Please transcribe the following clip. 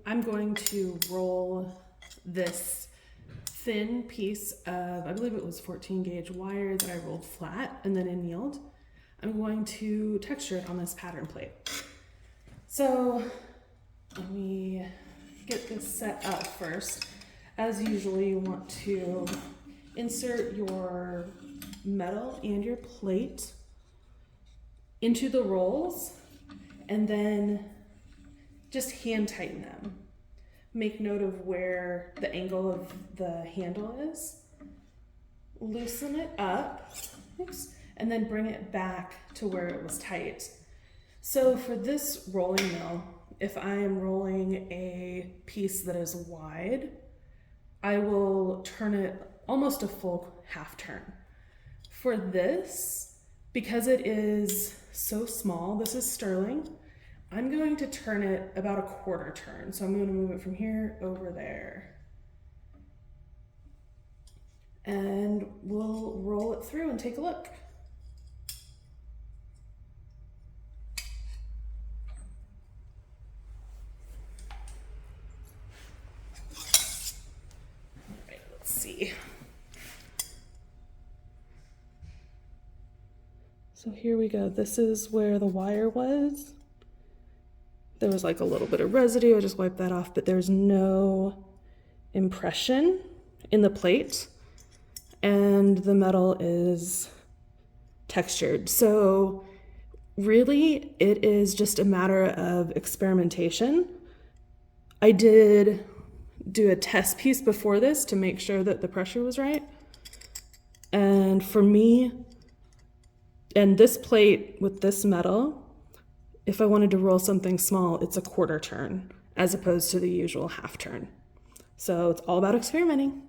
I'm going to roll this thin piece of, I believe it was 14 gauge wire that I rolled flat and then annealed. I'm going to texture it on this pattern plate. So let me get this set up first. As usual, you want to insert your metal and your plate into the rolls and then just hand tighten them. Make note of where the angle of the handle is. Loosen it up, oops, and then bring it back to where it was tight. So for this rolling mill, if I am rolling a piece that is wide, I will turn it almost a full half turn. For this, because it is so small, this is sterling, I'm going to turn it about a quarter turn. So I'm going to move it from here over there. And we'll roll it through and take a look. All right, let's see. So here we go. This is where the wire was. There was like a little bit of residue. I just wiped that off, but there's no impression in the plate. And the metal is textured. So really it is just a matter of experimentation. I did do a test piece before this to make sure that the pressure was right. And for me, and this plate with this metal, if I wanted to roll something small, it's a quarter turn as opposed to the usual half turn. So it's all about experimenting.